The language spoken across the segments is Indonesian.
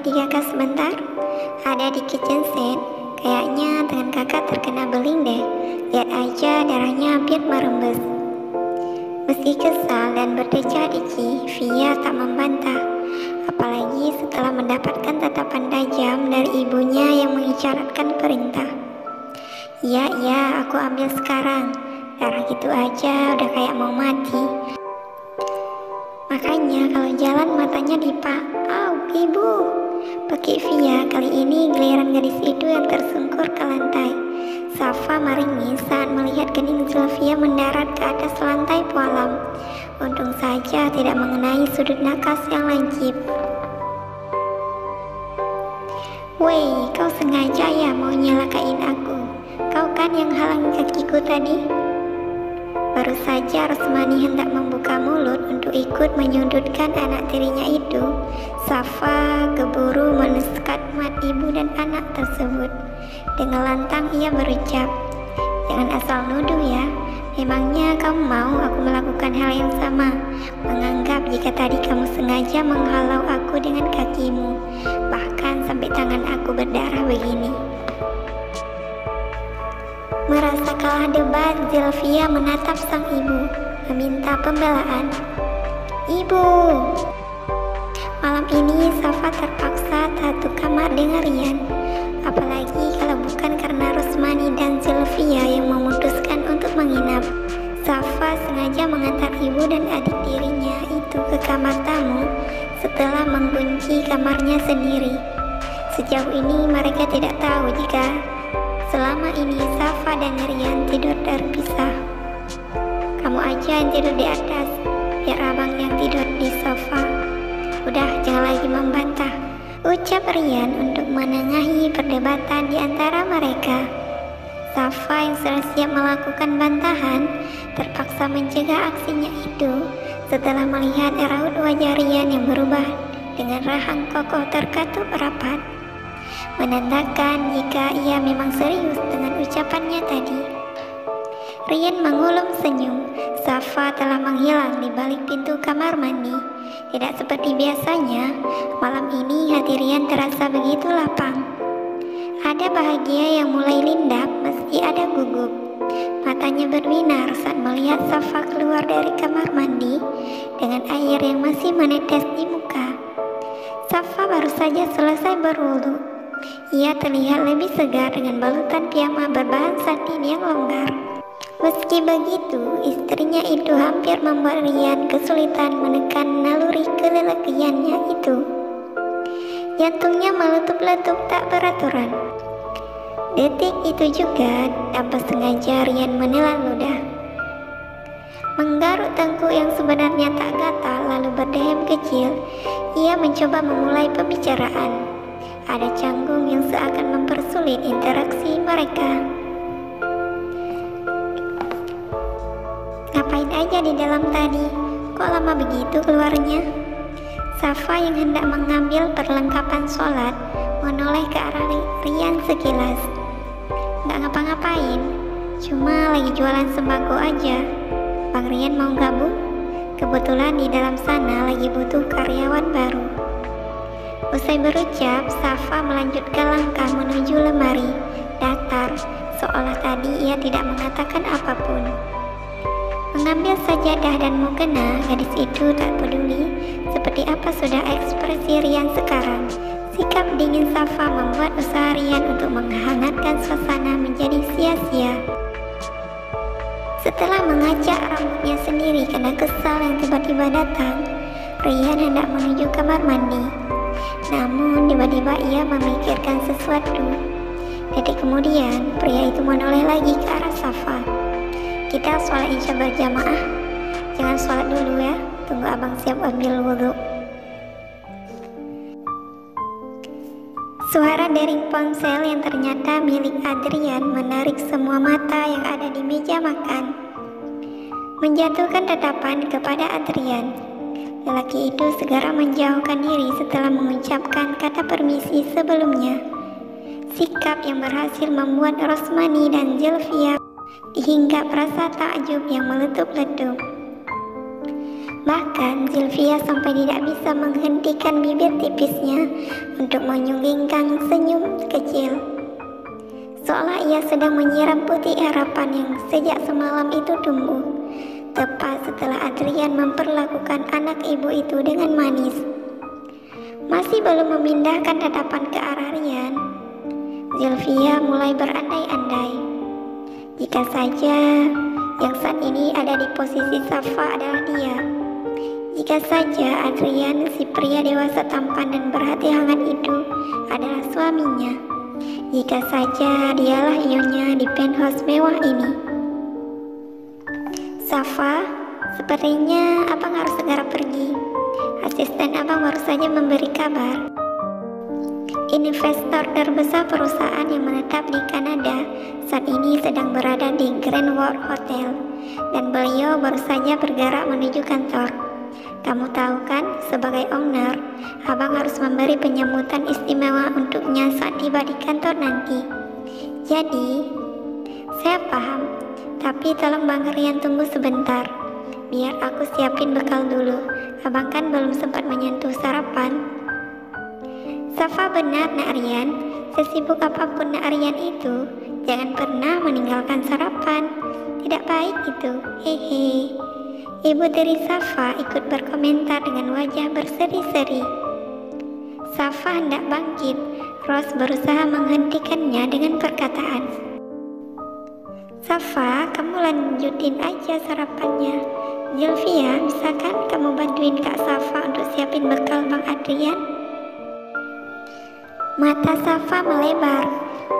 di kakak sebentar? Ada di kitchen set. Kayaknya tangan kakak terkena beling deh. Lihat aja darahnya hampir merembes. Meski kesal dan berdecak deci, Via tak membantah. Apalagi setelah mendapatkan tatapan tajam dari ibunya yang mengisyaratkan perintah. Iya, aku ambil sekarang. Darah gitu aja udah kayak mau mati. Makanya kalau jalan matanya dipak. Au, ibu. Pakai Via, kali ini giliran gadis itu yang tersungkur ke lantai. Safa meringis saat melihat kening Sylvia mendarat ke atas lantai pualam. Untung saja tidak mengenai sudut nakas yang lancip. Woi, kau sengaja ya mau nyelakain aku? Kau kan yang halang kakiku tadi? Baru saja Rosmani hendak membuka mulut untuk ikut menyudutkan anak tirinya itu, Safa keburu menekat mat ibu dan anak tersebut. Dengan lantang ia berucap, "Jangan asal nuduh ya. Memangnya kamu mau aku melakukan hal yang sama? Menganggap jika tadi kamu sengaja menghalau aku dengan kakimu, bahkan sampai tangan aku berdarah begini." Merasa kalah debat, Sylvia menatap sang ibu, meminta pembelaan. "Ibu!" Malam ini Safa terpaksa satu kamar dengan Rian. Apalagi kalau bukan karena Rosmani dan Sylvia yang memutuskan untuk menginap. Safa sengaja mengantar ibu dan adik tirinya itu ke kamar tamu setelah mengunci kamarnya sendiri. Sejauh ini mereka tidak tahu jika selama ini Safa dan Rian tidur terpisah. "Kamu aja yang tidur di atas, biar abang yang tidur di sofa. Udah, jangan lagi membantah," ucap Rian untuk menengahi perdebatan di antara mereka. Safa yang sudah siap melakukan bantahan terpaksa mencegah aksinya itu setelah melihat raut wajah Rian yang berubah dengan rahang kokoh terkatup rapat, menandakan jika ia memang serius dengan ucapannya tadi. Rian mengulum senyum. Safa telah menghilang di balik pintu kamar mandi. Tidak seperti biasanya, malam ini hati Rian terasa begitu lapang. Ada bahagia yang mulai lindap meski ada gugup. Matanya berbinar saat melihat Safa keluar dari kamar mandi dengan air yang masih menetes di muka. Safa baru saja selesai berwudu. Ia terlihat lebih segar dengan balutan piyama berbahan satin yang longgar. Meski begitu, istrinya itu hampir membuat Rian kesulitan menekan naluri kelelakiannya itu. Jantungnya meletup-letup tak beraturan. Detik itu juga, tanpa sengaja Rian menelan ludah. Menggaruk tengkuk yang sebenarnya tak gatal lalu berdehem kecil, ia mencoba memulai pembicaraan. Ada canggung yang seakan mempersulit interaksi mereka. "Ngapain aja di dalam tadi? Kok lama begitu keluarnya?" Safa yang hendak mengambil perlengkapan sholat menoleh ke arah Rian sekilas. "Nggak ngapa-ngapain, cuma lagi jualan sembako aja. Bang Rian mau gabung? Kebetulan di dalam sana lagi butuh karyawan baru." Usai berucap, Safa melanjutkan langkah menuju lemari, datar, seolah tadi ia tidak mengatakan apapun. Mengambil sajadah dan mukena, gadis itu tak peduli seperti apa sudah ekspresi Rian sekarang. Sikap dingin Safa membuat usaha Rian untuk menghangatkan suasana menjadi sia-sia. Setelah mengacak rambutnya sendiri karena kesal yang tiba-tiba datang, Rian hendak menuju kamar mandi. Namun tiba-tiba ia memikirkan sesuatu. Detik kemudian, pria itu menoleh lagi ke arah Safa. "Kita sholat isya berjamaah. Jangan sholat dulu ya, tunggu abang siap ambil wudhu." Suara dering ponsel yang ternyata milik Adrian menarik semua mata yang ada di meja makan. Menjatuhkan tatapan kepada Adrian. Lelaki itu segera menjauhkan diri setelah mengucapkan kata permisi sebelumnya. Sikap yang berhasil membuat Rosmani dan Sylvia dihinggap rasa takjub yang meletup-letup. Bahkan Zilvia sampai tidak bisa menghentikan bibir tipisnya untuk menyunggingkan senyum kecil. Seolah ia sedang menyiram putih harapan yang sejak semalam itu tumbuh, tepat setelah Adrian memperlakukan anak ibu itu dengan manis. Masih belum memindahkan tatapan ke arah Rian, Zilvia mulai berandai-andai. Jika saja yang saat ini ada di posisi Safa adalah dia. Jika saja Adrian, si pria dewasa tampan dan berhati hangat itu, adalah suaminya. Jika saja dialah nyonya di penthouse mewah ini. Safa, sepertinya abang harus segera pergi. Asisten abang baru saja memberi kabar. Investor terbesar perusahaan yang menetap di Kanada saat ini sedang berada di Grand World Hotel, dan beliau baru saja bergerak menuju kantor. Kamu tahu kan, sebagai owner, abang harus memberi penyambutan istimewa untuknya saat tiba di kantor nanti. Jadi, saya paham, tapi tolong Bang Rian tunggu sebentar. Biar aku siapin bekal dulu, abang kan belum sempat menyentuh sarapan. Safa, benar Nak Rian, sesibuk apapun Nak Rian itu, jangan pernah meninggalkan sarapan. Tidak baik itu, hehe. Ibu dari Safa ikut berkomentar dengan wajah berseri-seri. Safa hendak bangkit, Rose berusaha menghentikannya dengan perkataan, Safa, kamu lanjutin aja sarapannya. Zilvia, bisa kan kamu bantuin Kak Safa untuk siapin bekal Bang Adrian? Mata Safa melebar,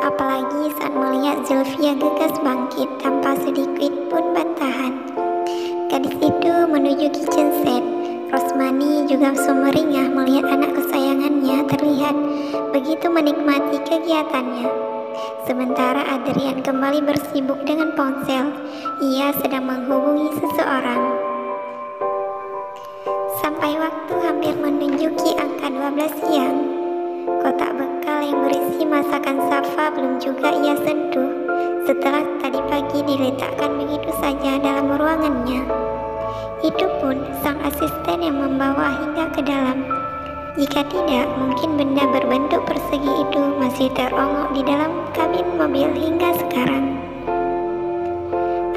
apalagi saat melihat Zilvia gegas bangkit tanpa sedikit pun bantahan. Gadis itu menuju kitchen set. Rosmani juga sumringah melihat anak kesayangannya terlihat begitu menikmati kegiatannya. Sementara Adrian kembali bersibuk dengan ponsel. Ia sedang menghubungi seseorang. Sampai waktu hampir menunjuki angka 12 siang, kotak bekal yang berisi masakan Safa belum juga ia sentuh setelah tadi pagi diletakkan begitu saja dalam ruangannya. Itu pun sang asisten yang membawa hingga ke dalam. Jika tidak, mungkin benda berbentuk persegi itu masih terongok di dalam kabin mobil hingga sekarang.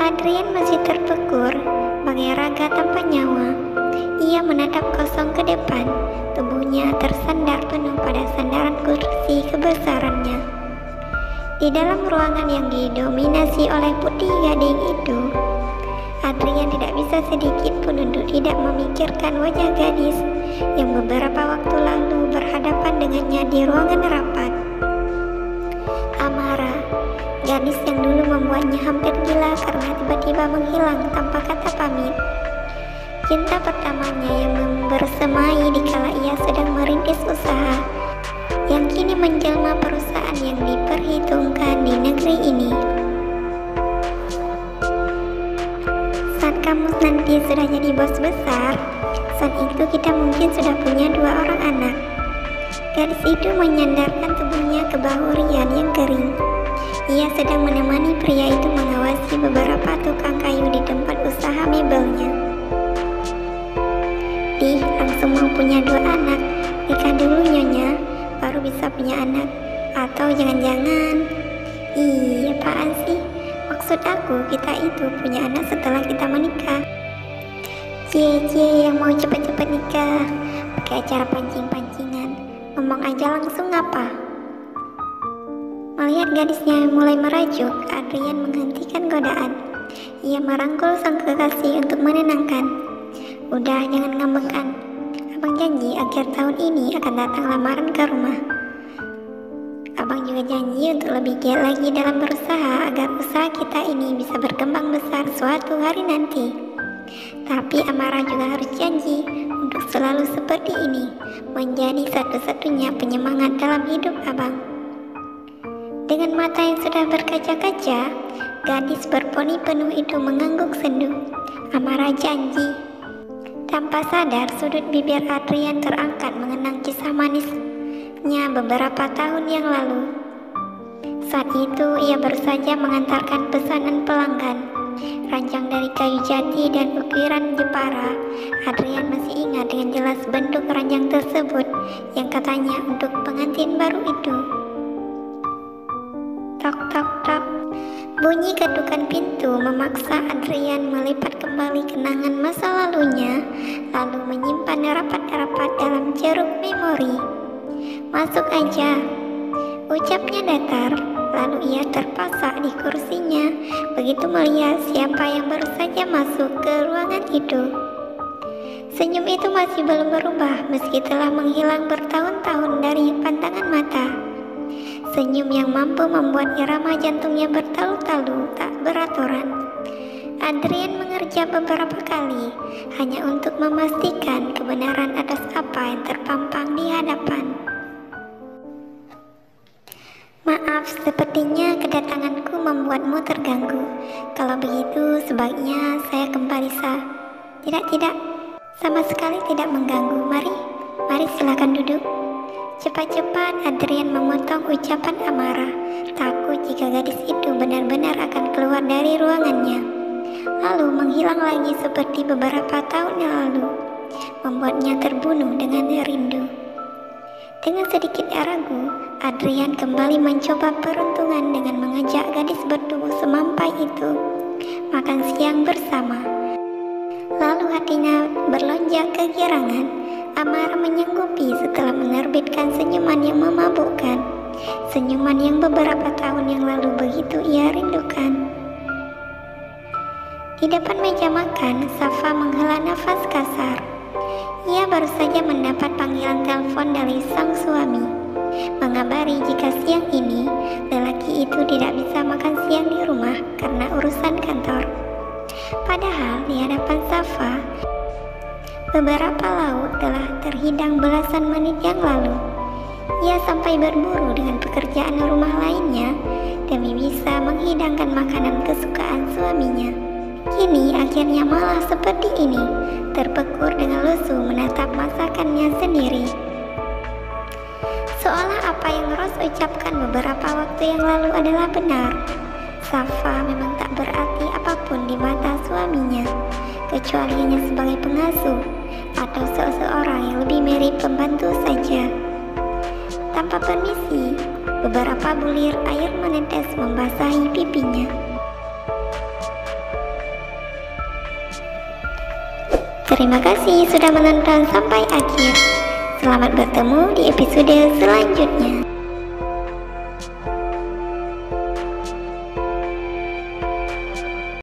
Adrian masih terpekur, bagai raga tanpa nyawa. Ia menatap kosong ke depan, tubuhnya tersandar penuh pada sandaran kursi kebesarannya. Di dalam ruangan yang didominasi oleh putih gading itu, Adrian tidak bisa sedikit pun untuk tidak memikirkan wajah gadis yang beberapa waktu lalu berhadapan dengannya di ruangan rapat. Amara, gadis yang dulu membuatnya hampir gila karena tiba-tiba menghilang tanpa kata pamit. Cinta pertamanya yang bersemai dikala ia sedang merintis usaha, yang kini menjelma perusahaan yang diperhitungkan di negeri ini. Saat kamu nanti sudah jadi bos besar, saat itu kita mungkin sudah punya 2 orang anak. Gadis itu menyandarkan tubuhnya ke bahu Rian yang kering. Ia sedang menemani pria itu mengawasi beberapa tukang kayu di tempat usaha mebelnya. Langsung mau punya 2 anak, nikah dulu nyonya, baru bisa punya anak. Atau jangan-jangan, apaan sih? Maksud aku, kita itu punya anak setelah kita menikah. Cie yang mau cepet-cepet nikah, pakai acara pancing-pancingan, ngomong aja langsung apa? Melihat gadisnya mulai merajuk, Adrian menghentikan godaan. Ia merangkul sang kekasih untuk menenangkan. Udah, jangan ngambekan. Abang janji akhir tahun ini akan datang lamaran ke rumah. Abang juga janji untuk lebih giat lagi dalam berusaha agar usaha kita ini bisa berkembang besar suatu hari nanti. Tapi Amara juga harus janji untuk selalu seperti ini, menjadi satu-satunya penyemangat dalam hidup abang. Dengan mata yang sudah berkaca-kaca, gadis berponi penuh itu mengangguk sendu. Amara janji. Tanpa sadar, sudut bibir Adrian terangkat mengenang kisah manisnya beberapa tahun yang lalu. Saat itu ia baru saja mengantarkan pesanan pelanggan. Ranjang dari kayu jati dan ukiran Jepara. Adrian masih ingat dengan jelas bentuk ranjang tersebut yang katanya untuk pengantin baru itu. Tok tok tok. Bunyi ketukan pintu memaksa Adrian melipat kembali kenangan masa lalunya, lalu menyimpan rapat-rapat dalam ceruk memori. Masuk aja, ucapnya datar, lalu ia terpaksa di kursinya begitu melihat siapa yang baru saja masuk ke ruangan itu. Senyum itu masih belum berubah meski telah menghilang bertahun-tahun dari pandangan mata. Senyum yang mampu membuat irama jantungnya bertalu-talu tak beraturan. Adrian mengerja beberapa kali hanya untuk memastikan kebenaran atas apa yang terpampang di hadapan. Maaf, sepertinya kedatanganku membuatmu terganggu. Kalau begitu, sebaiknya saya kembali Tidak, sama sekali tidak mengganggu. Mari silakan duduk. Cepat-cepat Adrian memotong ucapan amarah, takut jika gadis itu benar-benar akan keluar dari ruangannya, lalu menghilang lagi seperti beberapa tahun yang lalu, membuatnya terbunuh dengan rindu. Dengan sedikit ragu, Adrian kembali mencoba peruntungan dengan mengajak gadis bertubuh semampai itu makan siang bersama. Lalu hatinya berlonjak kegirangan. Amarah menyanggupi setelah menerbitkan senyuman yang memabukkan, senyuman yang beberapa tahun yang lalu begitu ia rindukan. Di depan meja makan, Safa menghela nafas kasar. Ia baru saja mendapat panggilan telepon dari sang suami, mengabari jika siang ini lelaki itu tidak bisa makan siang di rumah karena urusan kantor. Padahal di hadapan Safa, beberapa lauk telah terhidang belasan menit yang lalu. Ia sampai berburu dengan pekerjaan rumah lainnya demi bisa menghidangkan makanan kesukaan suaminya. Kini akhirnya malah seperti ini, terpekur dengan lesu menatap masakannya sendiri. Seolah apa yang Ros ucapkan beberapa waktu yang lalu adalah benar. Safa memang tak berarti apapun di mata suaminya, kecuali hanya sebagai pengasuh atau seseorang yang lebih mirip pembantu saja. Tanpa permisi, beberapa bulir air menetes membasahi pipinya. Terima kasih sudah menonton sampai akhir. Selamat bertemu di episode selanjutnya.